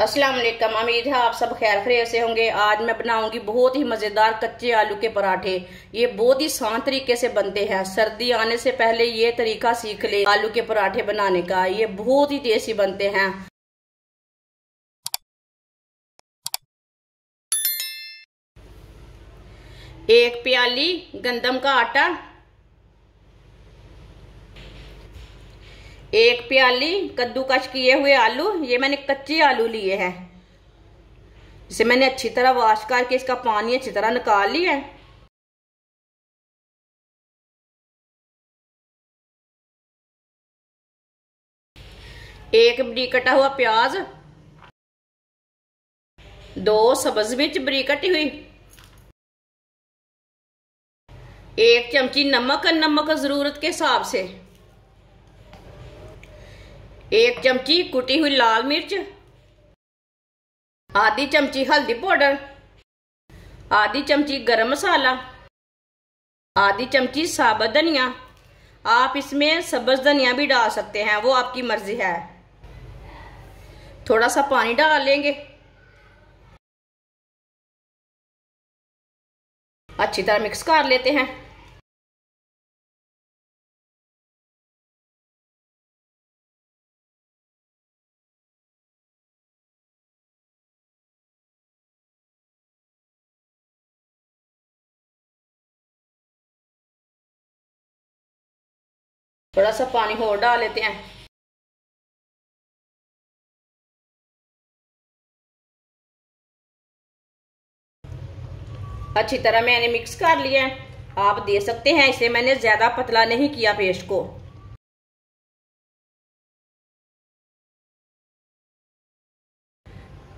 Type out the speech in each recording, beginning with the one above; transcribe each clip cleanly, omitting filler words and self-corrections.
अस्सलाम वालेकुम। उम्मीद है आप सब खैर खैरियत से होंगे। आज मैं बनाऊंगी बहुत ही मज़ेदार कच्चे आलू के पराठे। ये बहुत ही आसान तरीके से बनते हैं। सर्दी आने से पहले ये तरीका सीख ले आलू के पराठे बनाने का। ये बहुत ही टेस्टी बनते हैं। एक प्याली गंदम का आटा, एक प्याली कद्दूकस किए हुए आलू। ये मैंने कच्चे आलू लिए हैं। इसे मैंने अच्छी तरह वॉश करके इसका पानी अच्छी तरह निकाल लिया है। एक बरीक कटा हुआ प्याज, दो सब्ज मिर्च बरीक कटी हुई, एक चमची नमक, नमक जरूरत के हिसाब से, एक चमची कुटी हुई लाल मिर्च, आधी चमची हल्दी पाउडर, आधी चमची गरम मसाला, आधी चमची साबुत धनिया। आप इसमें सब्ज धनिया भी डाल सकते हैं, वो आपकी मर्जी है। थोड़ा सा पानी डाल लेंगे, अच्छी तरह मिक्स कर लेते हैं। थोड़ा सा पानी और डाल लेते हैं। अच्छी तरह मैंने मिक्स कर लिया है। आप दे सकते हैं, इसे मैंने ज्यादा पतला नहीं किया पेस्ट को।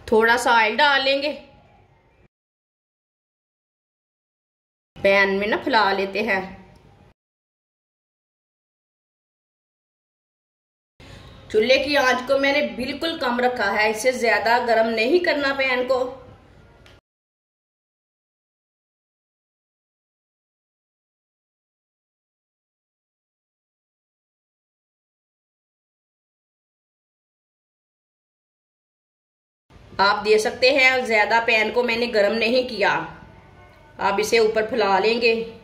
थोड़ा सा ऑयल डाल लेंगे। पैन में ना फैला लेते हैं। चूल्हे की आंच को मैंने बिल्कुल कम रखा है, इसे ज्यादा गर्म नहीं करना पैन को। आप दे सकते हैं, ज्यादा पैन को मैंने गर्म नहीं किया। आप इसे ऊपर फैला लेंगे।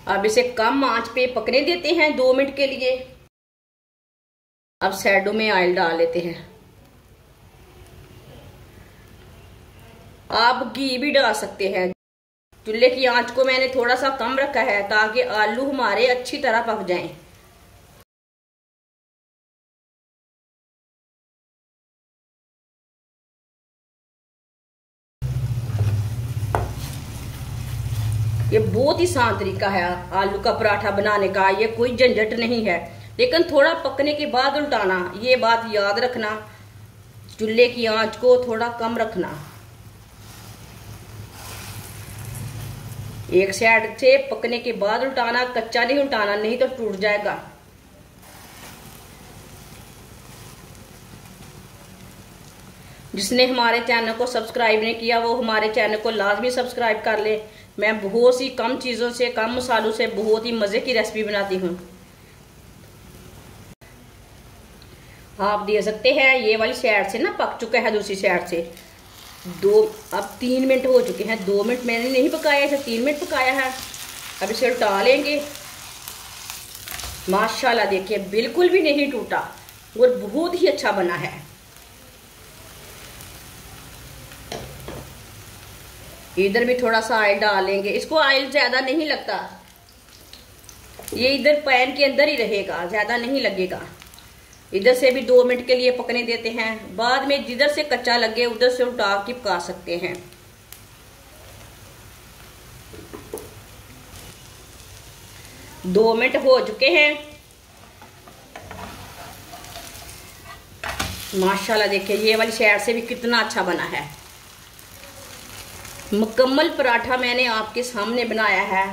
अब इसे कम आंच पे पकने देते हैं 2 मिनट के लिए। अब साइडों में ऑयल डाल लेते हैं। आप घी भी डाल सकते हैं। चूल्हे की आंच को मैंने थोड़ा सा कम रखा है ताकि आलू हमारे अच्छी तरह पक जाएं। ये बहुत ही आसान तरीका है आलू का पराठा बनाने का। ये कोई झंझट नहीं है, लेकिन थोड़ा पकने के बाद उल्टाना, ये बात याद रखना। चूल्हे की आंच को थोड़ा कम रखना। एक साइड से पकने के बाद उल्टाना, कच्चा नहीं उल्टाना, नहीं तो टूट जाएगा। जिसने हमारे चैनल को सब्सक्राइब नहीं किया वो हमारे चैनल को लाजमी सब्सक्राइब कर ले। मैं बहुत सी कम चीज़ों से, कम मसालों से बहुत ही मज़े की रेसिपी बनाती हूँ। आप दे सकते हैं। ये वाली साइड से ना पक चुका है, दूसरी साइड से अब 3 मिनट हो चुके हैं। 2 मिनट मैंने नहीं पकाया, इसे 3 मिनट पकाया है। अब इसे उल्टा लेंगे। माशाल्लाह देखिए, बिल्कुल भी नहीं टूटा और बहुत ही अच्छा बना है। इधर भी थोड़ा सा ऑयल डालेंगे। इसको ऑयल ज्यादा नहीं लगता, ये इधर पैन के अंदर ही रहेगा, ज्यादा नहीं लगेगा। इधर से भी 2 मिनट के लिए पकने देते हैं। बाद में जिधर से कच्चा लगे उधर से उल्टा के पका सकते हैं। दो मिनट हो चुके हैं। माशाल्लाह देखिए ये वाली साइड से भी कितना अच्छा बना है। मुकम्मल पराठा मैंने आपके सामने बनाया है।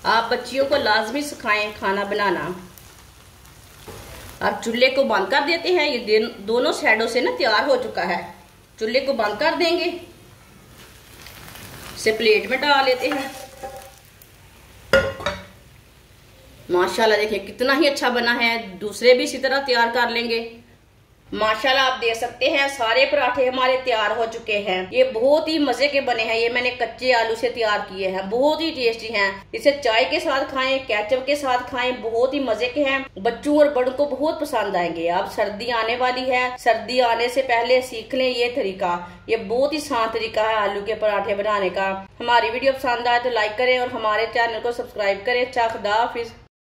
आप बच्चियों को लाजमी सिखाएं खाना बनाना। अब चूल्हे को बंद कर देते हैं। ये दोनों साइडों से ना तैयार हो चुका है। चूल्हे को बंद कर देंगे, इसे प्लेट में डाल लेते हैं। माशाल्लाह देखिए कितना ही अच्छा बना है। दूसरे भी इसी तरह तैयार कर लेंगे। माशाल्लाह आप देख सकते हैं सारे पराठे हमारे तैयार हो चुके हैं। ये बहुत ही मजे के बने हैं। ये मैंने कच्चे आलू से तैयार किए हैं, बहुत ही टेस्टी हैं। इसे चाय के साथ खाएं, केचप के साथ खाएं, बहुत ही मजे के हैं। बच्चों और बड़ों को बहुत पसंद आएंगे। अब सर्दी आने वाली है, सर्दी आने से पहले सीख लें ये तरीका। ये बहुत ही आसान तरीका है आलू के पराठे बनाने का। हमारी वीडियो पसंद आए तो लाइक करें और हमारे चैनल को सब्सक्राइब करें। अच्छा, खुदा हाफिज।